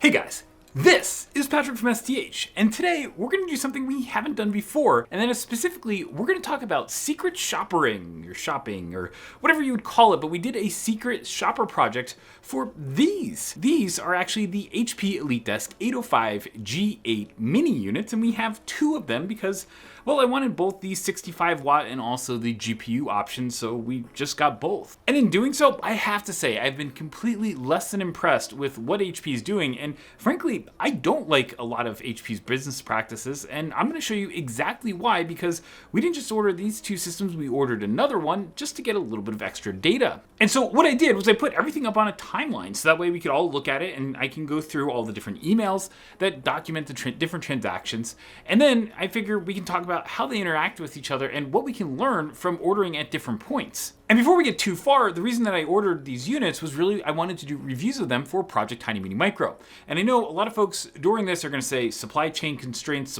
Hey guys, this is Patrick from STH, and today we're going to do something we haven't done before, and that is specifically, we're going to talk about secret shoppering, or shopping, or whatever you would call it, but we did a secret shopper project for these. These are actually the HP EliteDesk 805 G8 mini units, and we have two of them because, well, I wanted both the 65 watt and also the GPU options, so we just got both. And in doing so, I have to say, I've been completely less than impressed with what HP is doing, and frankly, I don't like a lot of HP's business practices, and I'm going to show you exactly why, because we didn't just order these two systems, we ordered another one just to get a little bit of extra data. And so what I did was I put everything up on a timeline, so that way we could all look at it and I can go through all the different emails that document the different transactions, and then I figure we can talk about how they interact with each other and what we can learn from ordering at different points. And before we get too far, the reason that I ordered these units was really I wanted to do reviews of them for Project TinyMiniMicro. And I know a lot of folks during this are going to say supply chain constraints,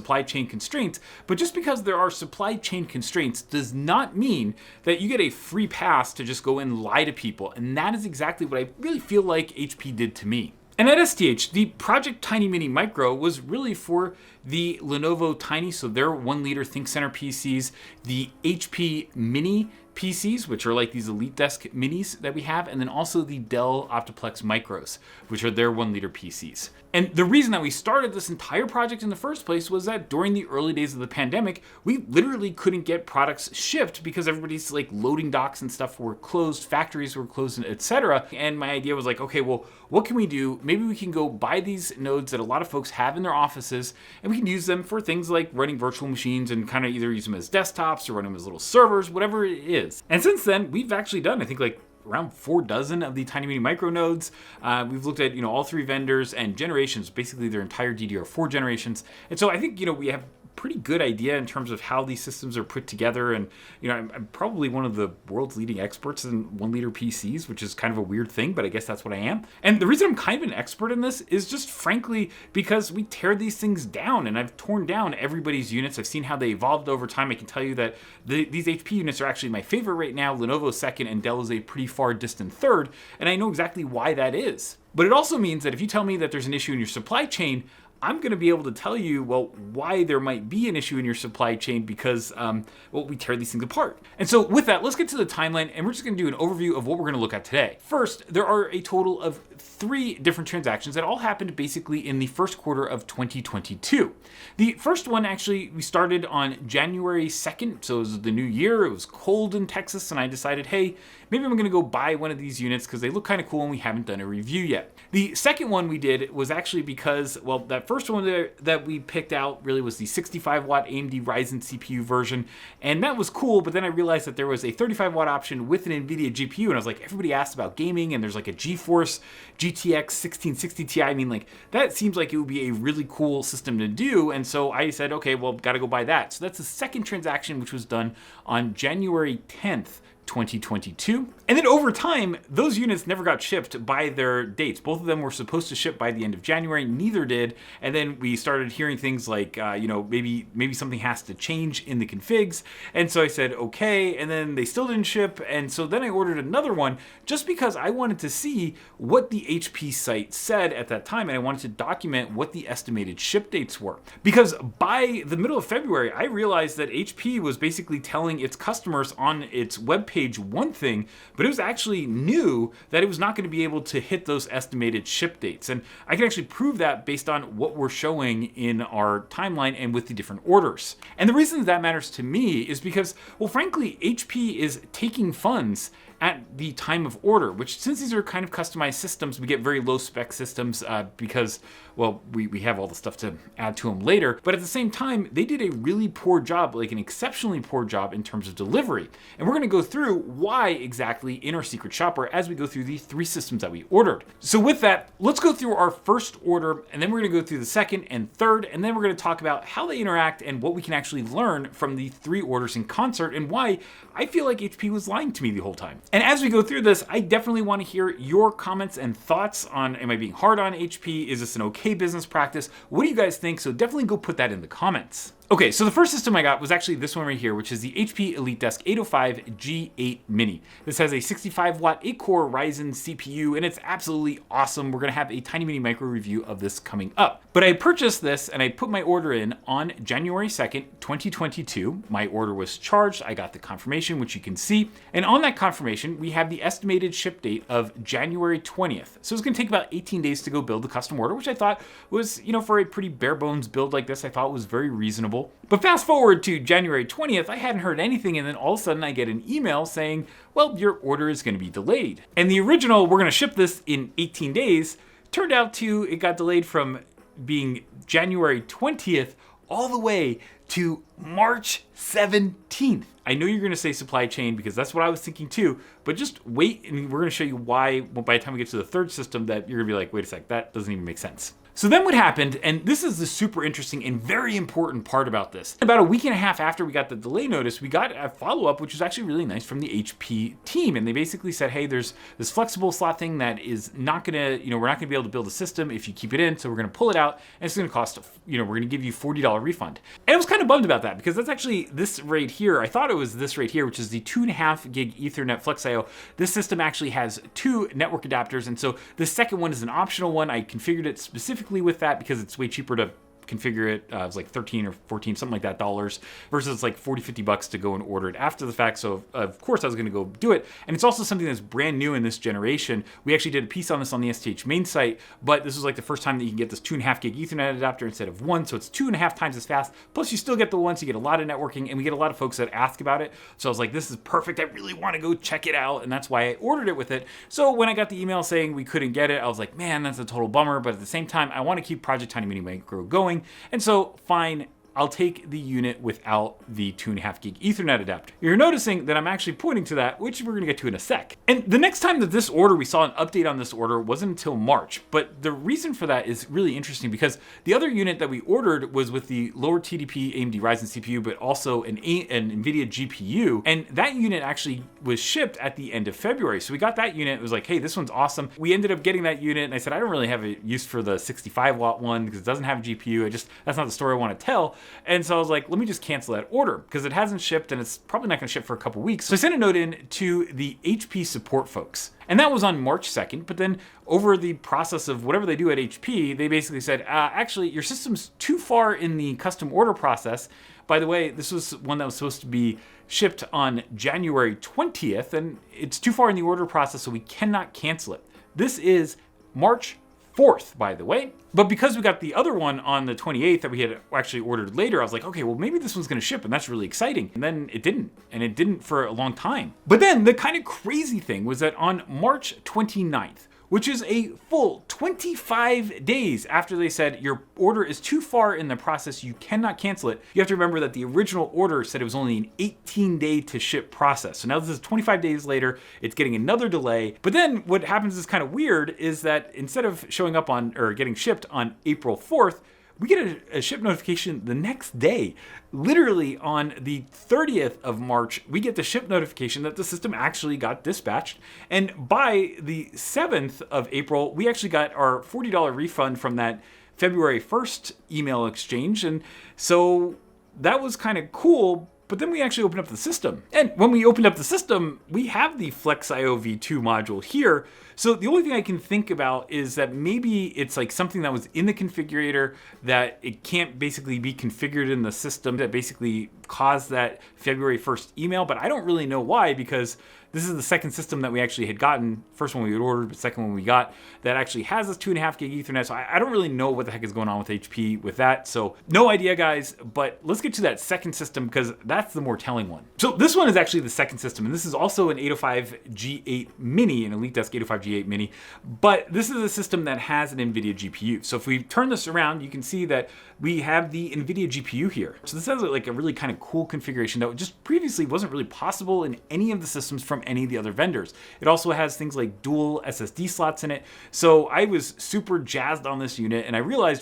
but just because there are supply chain constraints does not mean that you get a free pass to just go and lie to people. And that is exactly what I really feel like HP did to me. And at STH, the Project TinyMiniMicro was really for the Lenovo Tiny, so their 1 liter ThinkCenter PCs, the HP Mini PCs, which are like these EliteDesk minis that we have, and then also the Dell Optiplex Micros, which are their 1 liter PCs. And the reason that we started this entire project in the first place was that during the early days of the pandemic, we literally couldn't get products shipped because everybody's like loading docks and stuff were closed, factories were closed, etc. And my idea was like, okay, well, what can we do? Maybe we can go buy these nodes that a lot of folks have in their offices, and we can use them for things like running virtual machines and kind of either use them as desktops or run them as little servers, whatever it is. And since then, we've actually done, I think, like around 4 dozen of the TinyMiniMicro nodes. We've looked at, all 3 vendors and generations, basically their entire DDR4 generations. And so I think, we have pretty good idea in terms of how these systems are put together. And, I'm probably one of the world's leading experts in 1 liter PCs, which is kind of a weird thing, but I guess that's what I am. And the reason I'm kind of an expert in this is just frankly because we tear these things down, and I've torn down everybody's units. I've seen how they evolved over time. I can tell you that these HP units are actually my favorite right now. Lenovo's second, and Dell is a pretty far distant third. And I know exactly why that is. But it also means that if you tell me that there's an issue in your supply chain, I'm going to be able to tell you, well, why there might be an issue in your supply chain because, we tear these things apart. And so with that, let's get to the timeline, and we're just going to do an overview of what we're going to look at today. First, there are a total of 3 different transactions that all happened basically in the first quarter of 2022. The first one, actually, we started on January 2nd, so it was the new year. It was cold in Texas, and I decided, hey, maybe I'm going to go buy one of these units because they look kind of cool and we haven't done a review yet. The second one we did was actually because, well, that first one that we picked out really was the 65 watt AMD Ryzen CPU version, and that was cool, but then I realized that there was a 35 watt option with an NVIDIA GPU, and I was like, everybody asks about gaming, and there's like a GeForce GTX 1660 Ti. I mean, like, that seems like it would be a really cool system to do, and so I said, okay, well, gotta go buy that. So that's the second transaction, which was done on January 10th, 2022. And then over time, those units never got shipped by their dates. Both of them were supposed to ship by the end of January, neither did. And then we started hearing things like, maybe something has to change in the configs. And so I said, okay, and then they still didn't ship. And so then I ordered another one just because I wanted to see what the HP site said at that time. And I wanted to document what the estimated ship dates were. Because by the middle of February, I realized that HP was basically telling its customers on its webpage one thing, but it was actually new that it was not going to be able to hit those estimated ship dates. And I can actually prove that based on what we're showing in our timeline and with the different orders. And the reason that matters to me is because, well, frankly, HP is taking funds at the time of order, which since these are kind of customized systems, we get very low spec systems because, well, we have all the stuff to add to them later. But at the same time, they did a really poor job, like an exceptionally poor job in terms of delivery. And we're going to go through why exactly in our secret shopper as we go through the 3 systems that we ordered. So with that, let's go through our first order, and then we're going to go through the second and third, and then we're going to talk about how they interact and what we can actually learn from the 3 orders in concert and why I feel like HP was lying to me the whole time. And as we go through this, I definitely want to hear your comments and thoughts on, am I being hard on HP? Is this an okay business practice? What do you guys think? So definitely go put that in the comments. Okay, so the first system I got was actually this one right here, which is the HP EliteDesk 805 G8 Mini. This has a 65 watt 8-core Ryzen CPU, and it's absolutely awesome. We're gonna have a TinyMiniMicro review of this coming up. But I purchased this and I put my order in on January 2nd, 2022. My order was charged, I got the confirmation, which you can see. And on that confirmation, we have the estimated ship date of January 20th. So it's gonna take about 18 days to go build the custom order, which I thought was, for a pretty bare bones build like this, I thought was very reasonable. But fast forward to January 20th, I hadn't heard anything, and then all of a sudden I get an email saying, well, your order is gonna be delayed. And the original, we're gonna ship this in 18 days, turned out it got delayed from being January 20th all the way to March 17th. I know you're gonna say supply chain because that's what I was thinking too, but just wait and we're gonna show you why by the time we get to the third system that you're gonna be like, wait a sec, that doesn't even make sense. So then what happened, and this is the super interesting and very important part about this. About a week and a half after we got the delay notice, we got a follow-up, which was actually really nice from the HP team. And they basically said, hey, there's this flexible slot thing that is not gonna, we're not gonna be able to build a system if you keep it in, so we're gonna pull it out, and it's gonna cost, we're gonna give you $40 refund. And I was kind of bummed about that because that's actually this right here. I thought it was this right here, which is the 2.5 gig Ethernet FlexIO. This system actually has 2 network adapters, and so the second one is an optional one. I configured it specifically with that because it's way cheaper to configure it. It was like 13 or 14, something like that dollars, versus like 40, 50 bucks to go and order it after the fact. So of course I was gonna go do it. And it's also something that's brand new in this generation. We actually did a piece on this on the STH main site, but this was like the first time that you can get this 2.5 gig Ethernet adapter instead of 1. So it's 2.5 times as fast. Plus you still get the one, so you get a lot of networking, and we get a lot of folks that ask about it. So I was like, this is perfect. I really wanna go check it out. And that's why I ordered it with it. So when I got the email saying we couldn't get it, I was like, man, that's a total bummer. But at the same time, I wanna keep Project TinyMiniMicro going. And so, fine, I'll take the unit without the 2.5 gig Ethernet adapter. You're noticing that I'm actually pointing to that, which we're gonna get to in a sec. And the next time that this order, we saw an update on this order wasn't until March. But the reason for that is really interesting because the other unit that we ordered was with the lower TDP AMD Ryzen CPU, but also an NVIDIA GPU. And that unit actually was shipped at the end of February. So we got that unit, it was like, hey, this one's awesome. We ended up getting that unit, and I said, I don't really have a use for the 65 watt one because it doesn't have a GPU. That's not the story I wanna tell. And so I was like, let me just cancel that order because it hasn't shipped and it's probably not gonna ship for a couple weeks. So I sent a note in to the HP support folks. And that was on March 2nd, but then over the process of whatever they do at HP, they basically said, actually, your system's too far in the custom order process. By the way, this was one that was supposed to be shipped on January 20th, and it's too far in the order process, so we cannot cancel it. This is March 4th, by the way. But because we got the other one on the 28th that we had actually ordered later, I was like, okay, well, maybe this one's gonna ship, and that's really exciting. And then it didn't, and it didn't for a long time. But then the kind of crazy thing was that on March 29th, which is a full 25 days after they said your order is too far in the process, you cannot cancel it. You have to remember that the original order said it was only an 18-day to ship process. So now this is 25 days later, it's getting another delay. But then what happens is kind of weird is that instead of showing up on or getting shipped on April 4th, we get a ship notification the next day. Literally on the 30th of March, we get the ship notification that the system actually got dispatched. And by the 7th of April, we actually got our $40 refund from that February 1st email exchange. And so that was kind of cool. But then we actually opened up the system. And when we opened up the system, we have the FlexIO V2 module here. So the only thing I can think about is that maybe it's like something that was in the configurator that it can't basically be configured in the system that basically caused that February 1st email. But I don't really know why, because this is the second system that we actually had gotten. First one we had ordered, but second one we got that actually has this 2.5 gig Ethernet. So I don't really know what the heck is going on with HP with that. So no idea, guys, but let's get to that second system because that's the more telling one. So this one is actually the second system, and this is also an 805 G8 Mini, an EliteDesk 805 G8 Mini, but this is a system that has an NVIDIA GPU. So if we turn this around, you can see that we have the NVIDIA GPU here. So this has like a really kind of cool configuration that just previously wasn't really possible in any of the systems from any of the other vendors. It also has things like dual SSD slots in it. So I was super jazzed on this unit, and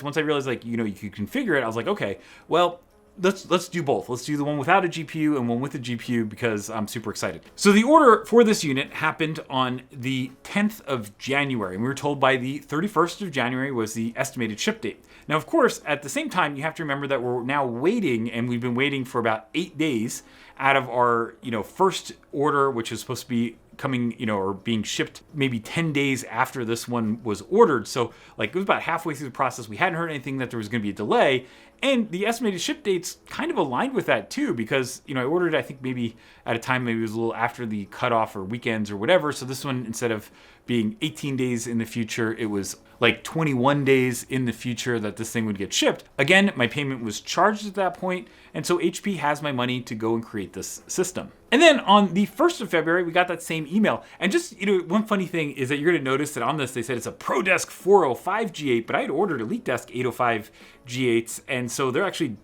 once I realized like, you could configure it, I was like, okay, well, let's do both. Let's do the one without a GPU and one with a GPU because I'm super excited. So the order for this unit happened on the 10th of January. And we were told by the 31st of January was the estimated ship date. Now, of course, at the same time, you have to remember that we're now waiting, and we've been waiting for about 8 days out of our, first order, which is supposed to be coming, or being shipped maybe 10 days after this one was ordered. So it was about halfway through the process. We hadn't heard anything that there was going to be a delay. And the estimated ship dates kind of aligned with that too, because, I ordered, I think maybe at a time, maybe it was a little after the cutoff or weekends or whatever. So this one, instead of being 18 days in the future, it was 21 days in the future that this thing would get shipped. Again, my payment was charged at that point, and so HP has my money to go and create this system. And then on the 1st of February, we got that same email. And just, one funny thing is that you're gonna notice that on this, they said it's a ProDesk 405 G8, but I had ordered EliteDesk 805 G8s, and so they're actually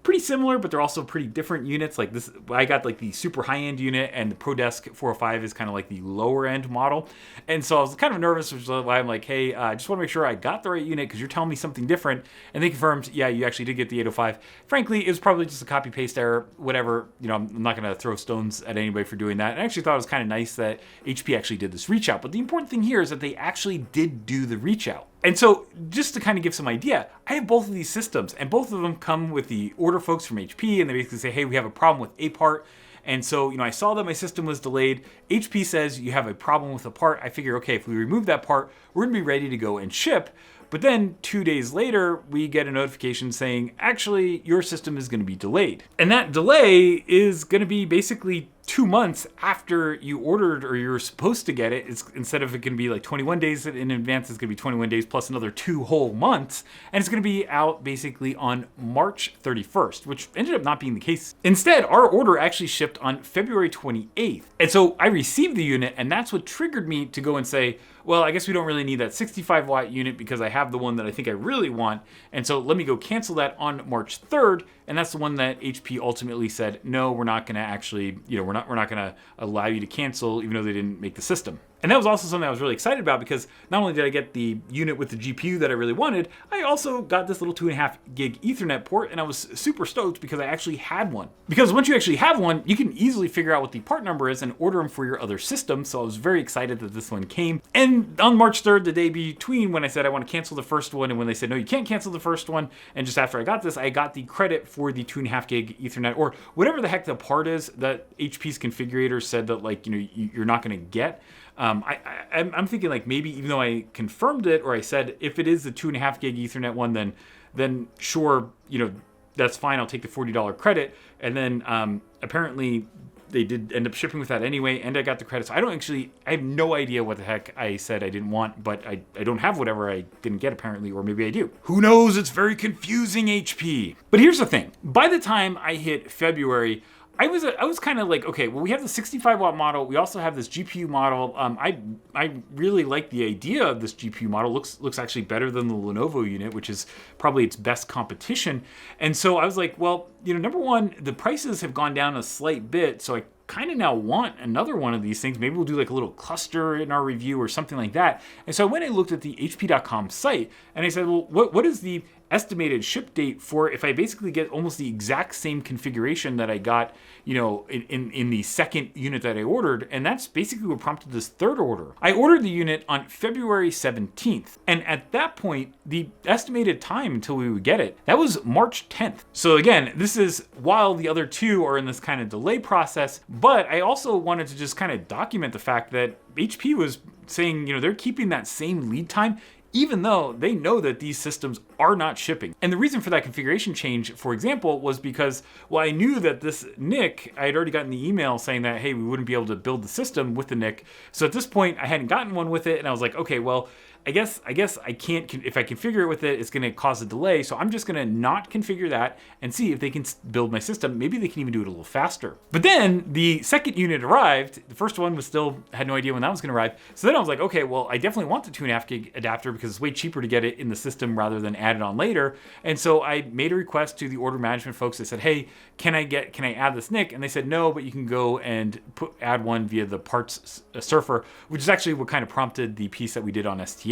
pretty similar, but they're also pretty different units. Like this, I got the super high-end unit, and the ProDesk 405 is kind of the lower-end model. And so I was kind of nervous, which is why I'm like, hey, I just want to make sure I got the right unit because you're telling me something different. And they confirmed, yeah, you actually did get the 805. Frankly, it was probably just a copy-paste error, whatever. I'm not going to throw stones at anybody for doing that. And I actually thought it was kind of nice that HP actually did this reach out. But the important thing here is that they actually did do the reach out. And so just to kind of give some idea, I have both of these systems, and both of them come with the order folks from HP, and they basically say, hey, we have a problem with a part. And so, I saw that my system was delayed. HP says you have a problem with a part. I figure, okay, if we remove that part, we're gonna be ready to go and ship. But then 2 days later, we get a notification saying, actually, your system is gonna be delayed. And that delay is gonna be basically 2 months after you ordered or you're supposed to get it. It's instead of it going to be 21 days in advance, it's going to be 21 days plus another 2 whole months. And it's going to be out basically on March 31st, which ended up not being the case. Instead, our order actually shipped on February 28th. And so I received the unit, and that's what triggered me to go and say, well, I guess we don't really need that 65 watt unit because I have the one that I think I really want. And so let me go cancel that on March 3rd. And that's the one that HP ultimately said, no, we're not going to actually, we're not going to allow you to cancel, even though they didn't make the system. And that was also something I was really excited about because not only did I get the unit with the GPU that I really wanted, I also got this little 2.5 gig Ethernet port, and I was super stoked because I actually had one. Because once you actually have one, you can easily figure out what the part number is and order them for your other system. So I was very excited that this one came. And on March 3rd, the day between when I said I want to cancel the first one and when they said, no, you can't cancel the first one, and just after I got this, I got the credit for the 2.5 gig Ethernet or whatever the heck the part is that HP's configurator said that you're not going to get. I'm thinking maybe even though I confirmed it or I said if it is the 2.5 gig Ethernet one, then sure, that's fine. I'll take the $40 credit. And then apparently they did end up shipping with that anyway, and I got the credit. So I have no idea what the heck I said I didn't want, but I don't have whatever I didn't get apparently, or maybe I do. Who knows? It's very confusing, HP. But here's the thing. By the time I hit February, I was kind of like, okay, well, we have the 65 watt model. We also have this GPU model. I really like the idea of this GPU model. Looks actually better than the Lenovo unit, which is probably its best competition. And so I was like, well, number one, the prices have gone down a slight bit, so I kind of now want another one of these things. Maybe we'll do a little cluster in our review or something like that. And so I went and looked at the HP.com site, and I said, well, what is the estimated ship date for if I basically get almost the exact same configuration that I got, in the second unit that I ordered? And that's basically what prompted this third order. I ordered the unit on February 17th. And at that point, the estimated time until we would get it, that was March 10th. So again, this is while the other two are in this kind of delay process, but I also wanted to just kind of document the fact that HP was saying, they're keeping that same lead time even though they know that these systems are not shipping. And the reason for that configuration change, for example, was because, well, I knew that this NIC, I had already gotten the email saying that, hey, we wouldn't be able to build the system with the NIC. So at this point, I hadn't gotten one with it, and I was like, okay, well, I guess I can't, if I configure it with it, it's going to cause a delay. So I'm just going to not configure that and see if they can build my system. Maybe they can even do it a little faster. But then the second unit arrived. The first one was still, had no idea when that was going to arrive. So then I was like, okay, well, I definitely want the 2.5 gig adapter because it's way cheaper to get it in the system rather than add it on later. And so I made a request to the order management folks. I said, hey, can I add this NIC? And they said, no, but you can go and add one via the parts surfer, which is actually what kind of prompted the piece that we did on STH.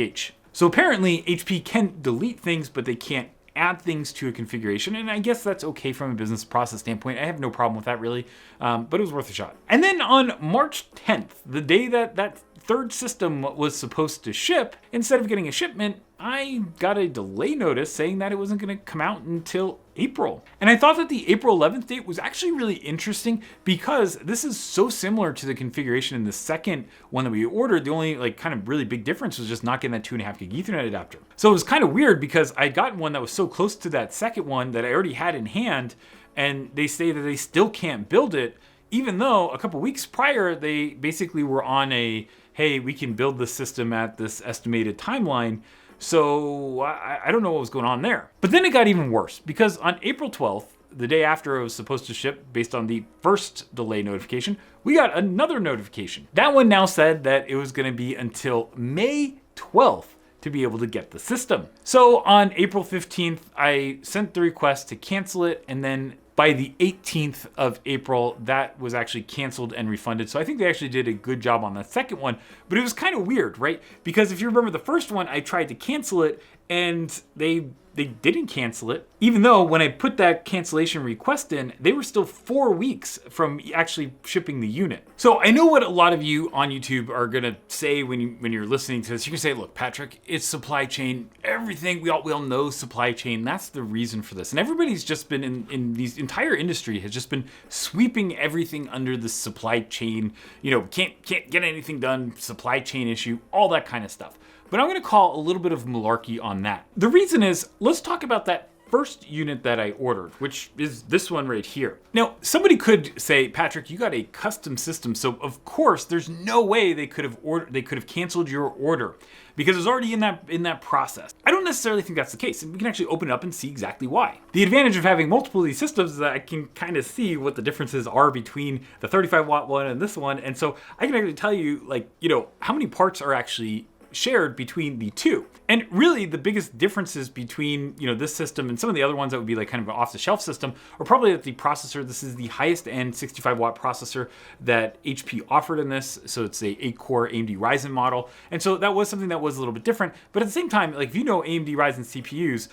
So apparently HP can delete things, but they can't add things to a configuration, and I guess that's okay from a business process standpoint. I have no problem with that really, but it was worth a shot. And then on March 10th, the day that third system was supposed to ship, instead of getting a shipment, I got a delay notice saying that it wasn't going to come out until April. And I thought that the April 11th date was actually really interesting because this is so similar to the configuration in the second one that we ordered. The only like kind of really big difference was just not getting that 2.5 gig Ethernet adapter. So it was kind of weird because I got one that was so close to that second one that I already had in hand, and they say that they still can't build it, even though a couple weeks prior they basically were on a, hey, we can build the system at this estimated timeline. So I don't know what was going on there. But then it got even worse because on April 12th, the day after it was supposed to ship based on the first delay notification, we got another notification. That one now said that it was going to be until May 12th to be able to get the system. So on April 15th, I sent the request to cancel it, and then by the 18th of April, that was actually canceled and refunded. So I think they actually did a good job on that second one, but it was kind of weird, right? Because if you remember the first one, I tried to cancel it and they didn't cancel it, even though when I put that cancellation request in, they were still 4 weeks from actually shipping the unit. So I know what a lot of you on YouTube are gonna say when you're listening to this. You can say, look, Patrick, it's supply chain, everything, we all know supply chain. That's the reason for this. And everybody's just been in these entire industry has just been sweeping everything under the supply chain, can't get anything done, supply chain issue, all that kind of stuff. But I'm going to call a little bit of malarkey on that. The reason is, let's talk about that first unit that I ordered, which is this one right here. Now, somebody could say, Patrick, you got a custom system, so of course there's no way they could have canceled your order because it was already in that process. I don't necessarily think that's the case, and we can actually open it up and see exactly why. The advantage of having multiple of these systems is that I can kind of see what the differences are between the 35-watt one and this one, and so I can actually tell you, how many parts are actually shared between the two. And really the biggest differences between this system and some of the other ones that would be like kind of an off-the-shelf system are probably that the processor, this is the highest end 65-watt processor that HP offered in this. So it's a 8-core AMD Ryzen model. And so that was something that was a little bit different. But at the same time, if AMD Ryzen CPUs,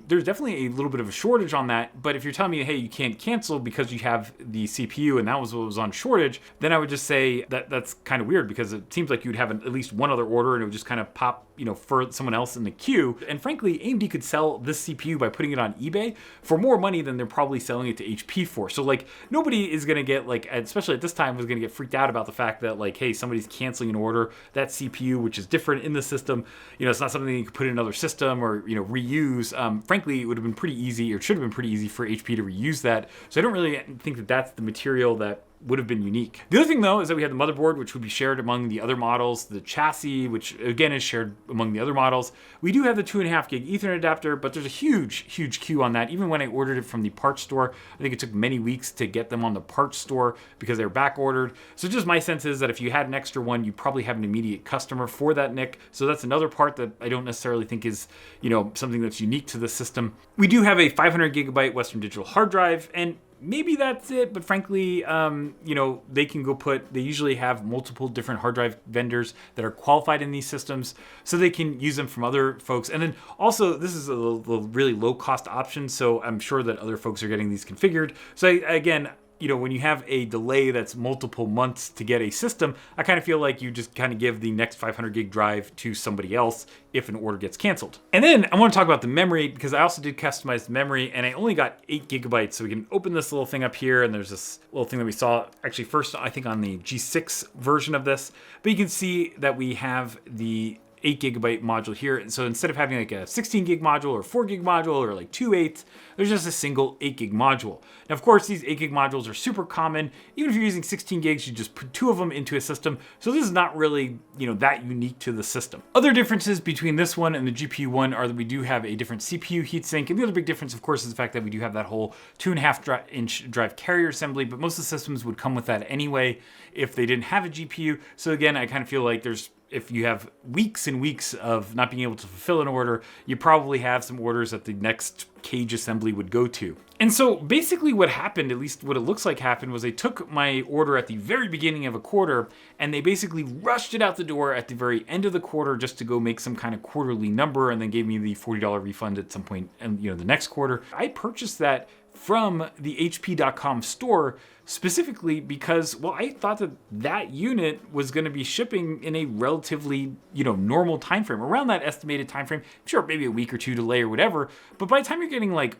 there's definitely a little bit of a shortage on that. But if you're telling me, hey, you can't cancel because you have the CPU and that was what was on shortage, then I would just say that that's kind of weird because it seems like you'd have at least one other order and it would just kind of pop for someone else in the queue. And frankly, AMD could sell this CPU by putting it on eBay for more money than they're probably selling it to HP for. So nobody is going to get especially at this time, was going to get freaked out about the fact that hey, somebody's canceling an order. That CPU, which is different in the system, it's not something you could put in another system or reuse. Frankly, it would have been pretty easy, or should have been pretty easy for HP to reuse that. So I don't really think that that's the material that would have been unique. The other thing though is that we have the motherboard, which would be shared among the other models, the chassis, which again is shared among the other models. We do have the 2.5 gig Ethernet adapter, but there's a huge queue on that. Even when I ordered it from the parts store, I think it took many weeks to get them on the parts store because they were back ordered. So just my sense is that if you had an extra one, you probably have an immediate customer for that NIC. So that's another part that I don't necessarily think is, something that's unique to the system. We do have a 500 gigabyte Western Digital hard drive, and maybe that's it, but frankly, they can they usually have multiple different hard drive vendors that are qualified in these systems, so they can use them from other folks. And then also, this is a really low cost option, so I'm sure that other folks are getting these configured. So again, when you have a delay that's multiple months to get a system, I kind of feel like you just kind of give the next 500 gig drive to somebody else if an order gets canceled. And then I want to talk about the memory because I also did customize the memory, and I only got 8 gigabytes. So we can open this little thing up here, and there's this little thing that we saw actually first, I think on the G6 version of this, but you can see that we have the 8 gigabyte module here. And so instead of having a 16 gig module or 4 gig module or 2 8s, there's just a single 8 gig module. Now, of course, these 8 gig modules are super common. Even if you're using 16 gigs, you just put 2 of them into a system. So this is not really, that unique to the system. Other differences between this one and the GPU one are that we do have a different CPU heatsink. And the other big difference, of course, is the fact that we do have that whole 2.5 inch drive carrier assembly, but most of the systems would come with that anyway if they didn't have a GPU. So again, I kind of feel like if you have weeks and weeks of not being able to fulfill an order, you probably have some orders that the next cage assembly would go to. And so basically what happened, at least what it looks like happened, was they took my order at the very beginning of a quarter and they basically rushed it out the door at the very end of the quarter just to go make some kind of quarterly number, and then gave me the $40 refund at some point in the next quarter. I purchased that from the HP.com store specifically because, well, I thought that that unit was going to be shipping in a relatively, normal time frame, around that estimated time frame. Sure, maybe a week or two delay or whatever, but by the time you're getting like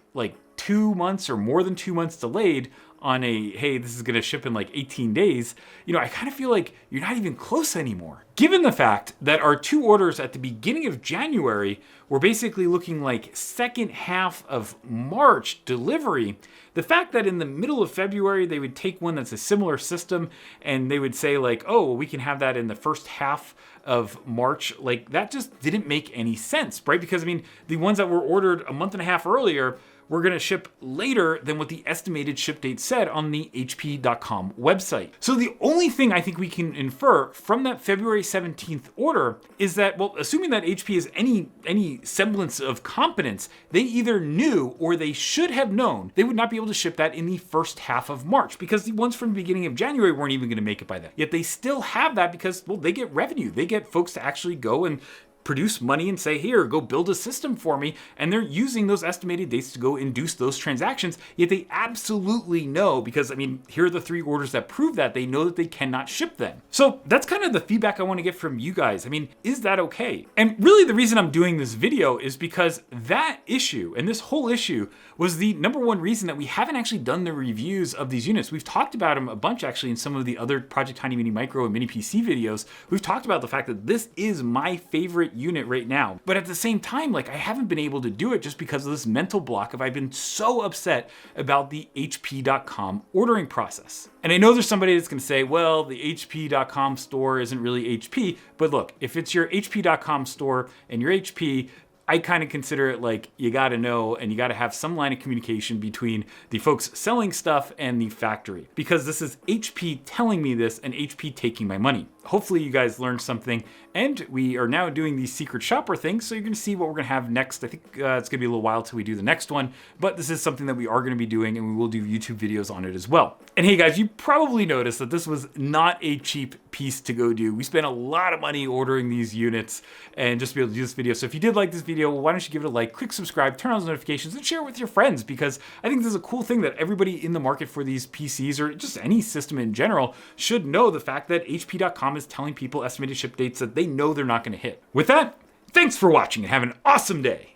2 months or more than 2 months delayed on a, hey, this is going to ship in like 18 days, I kind of feel like you're not even close anymore. Given the fact that our 2 orders at the beginning of January were basically looking like second half of March delivery, the fact that in the middle of February they would take one that's a similar system and they would say like, oh, well, we can have that in the first half of March, like that just didn't make any sense, right? Because the ones that were ordered a month and a half earlier we're going to ship later than what the estimated ship date said on the HP.com website. So the only thing I think we can infer from that February 17th order is that, well, assuming that HP has any semblance of competence, they either knew or they should have known they would not be able to ship that in the first half of March, because the ones from the beginning of January weren't even going to make it by then. Yet they still have that because, well, they get revenue. They get folks to actually go and produce money and say, here, go build a system for me. And they're using those estimated dates to go induce those transactions. Yet they absolutely know, because here are the 3 orders that prove that they know that they cannot ship them. So that's kind of the feedback I want to get from you guys. Is that okay? And really the reason I'm doing this video is because that issue and this whole issue was the number one reason that we haven't actually done the reviews of these units. We've talked about them a bunch actually in some of the other Project TinyMiniMicro and Mini PC videos. We've talked about the fact that this is my favorite unit right now. But at the same time, I haven't been able to do it just because of this mental block of I've been so upset about the HP.com ordering process. And I know there's somebody that's gonna say, well, the HP.com store isn't really HP, but look, if it's your HP.com store and you're HP, I kind of consider it like you got to know and you got to have some line of communication between the folks selling stuff and the factory, because this is HP telling me this and HP taking my money. Hopefully you guys learned something, and we are now doing these secret shopper things, so you're going to see what we're going to have next. I think it's going to be a little while till we do the next one, but this is something that we are going to be doing, and we will do YouTube videos on it as well. And hey guys, you probably noticed that this was not a cheap piece to go do. We spent a lot of money ordering these units and just to be able to do this video. So if you did like this video, why don't you give it a like, click subscribe, turn on those notifications, and share it with your friends, because I think this is a cool thing that everybody in the market for these PCs, or just any system in general, should know the fact that HP.com is telling people estimated ship dates that they know they're not going to hit. With that, thanks for watching and have an awesome day.